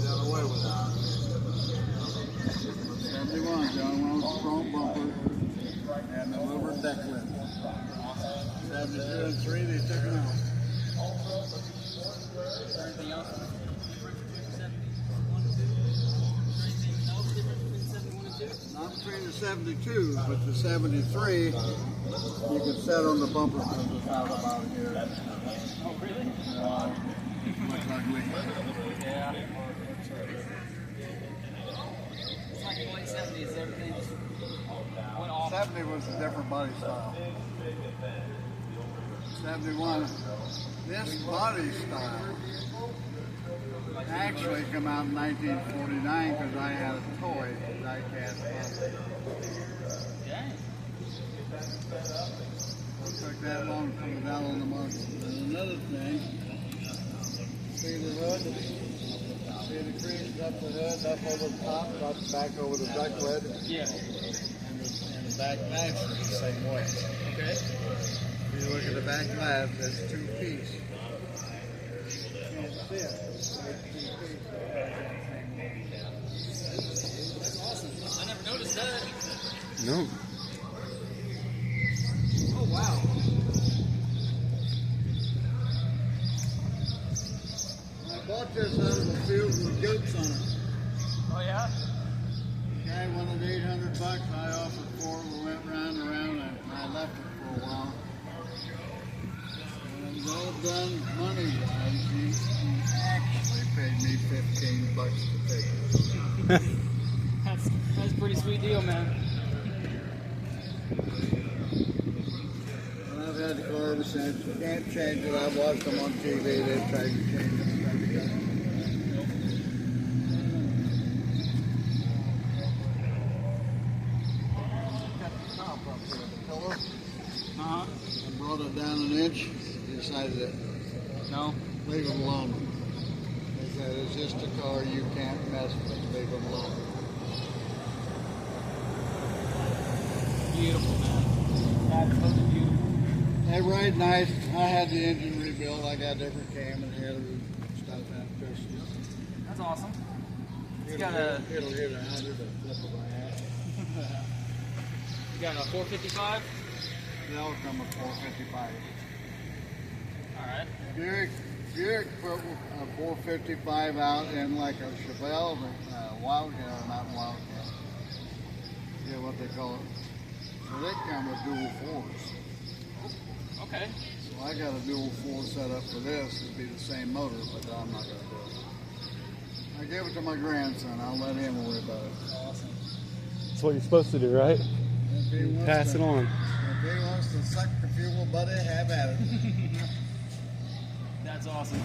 done away with that. 71, John Wells chrome bumper and the louvered deck lid. 72 and 3, they took them out. Anything else? Not between the 72, but the 73, you can set on the bumper because it's out about here. Oh, really? Looks ugly. Yeah. It's like in the late 70s, everything just went off. 70 was a different body style. 71, this body style actually came out in 1949 because I had a toy die-cast bumper. Dang. It took that long to put it out on the market. And another thing, see the hood? See the crease up the hood, up over the top, up back over the duck lid? Yeah. And the back knife is the same way. Okay. If you look at the back knife, there's two pieces. Can't see it. That's awesome. I never noticed that. No. Oh, wow. I bought this out of the field with goats on it. Oh, yeah? Guy wanted $800. I offered $4. We went round and round, and I left it for a while. When it was all done money-wise, he actually paid me $15 to take it. That's a pretty sweet deal, man. And I've had the car ever since. You can't change it. I've watched them on TV. They've tried to change it. Cut the top up here, the pillar. Uh-huh. I brought it down an inch. He decided to No? leave it alone. They said, it's just a car you can't mess with. Leave it alone. Beautiful, man. Absolutely beautiful. They ride nice. I had the engine rebuilt. I got different cam and headers and stuff and pistons. That's awesome. It's It'll got a, hit 100 a flip of a hat. you got a 455? They'll come with 455. All right. Buick put a 455 out in like a Chevelle, Wildcat, not Wildcat. Yeah, what they call it. So they come with dual fours. Okay. So I got a dual four set up for this. It'd be the same motor, but I'm not going to do it. I gave it to my grandson. I'll let him worry about it. Awesome. That's what you're supposed to do, right? If he wants Pass to, it on. If he wants to suck the fuel, buddy, have at it. That's awesome.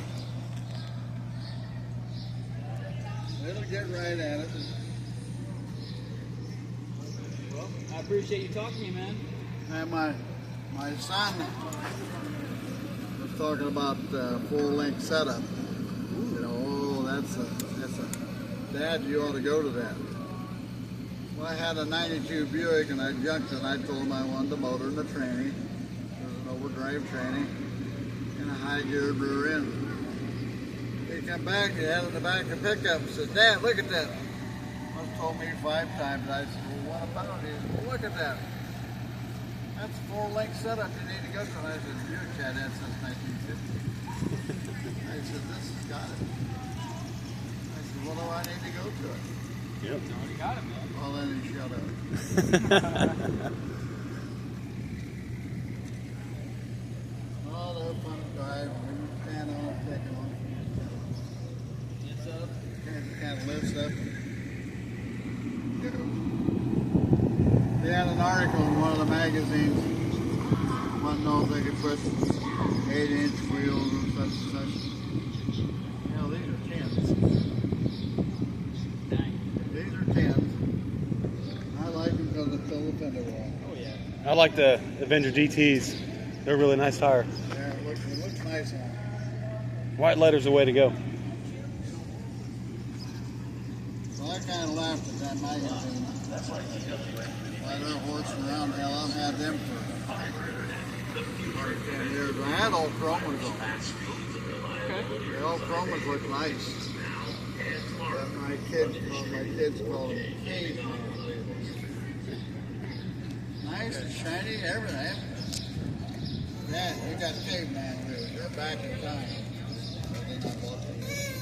It'll get right at it. Well, I appreciate you talking to me, man. And my son was talking about four-link setup. You know, oh, that's a Dad, you ought to go to that. Well, I had a 92 Buick and I junked it and I told him I wanted the motor and the tranny. There's an overdrive tranny and a high gear rear end. He come back, he had it in the back of the pickup and said, Dad, look at that. Must have told me 5 times. I said, well, what about it? He said, well, look at that. That's a 4-link setup you need to go to. And I said, Buick's had that since 1950. I said, this has got it. I said, well, do I need to go to it? Yep. You already got it, man. Well, then he shut up. Oh, they're fun to drive. When you stand on it, take it on. It's up. Kind of lifts up. They had an article in one of the magazines. Wanted to know if they could put 8-inch wheels and such and such. Hell, these are 10s. Dang. These are 10s. I like them because they fill the fender wall. Oh, yeah. I like the Avenger GTs. They're a really nice tire. Yeah, it looks nice on them. White letter's the way to go. Well, I kind of laughed at that magazine. Why they're horsing around. Hell, I've had them for 10 years. I had old chrome ones on. Okay. They all Chromas look nice. But my kids call them caveman wheels. Nice and shiny, everything. Yeah, we got caveman wheels. They're back in time.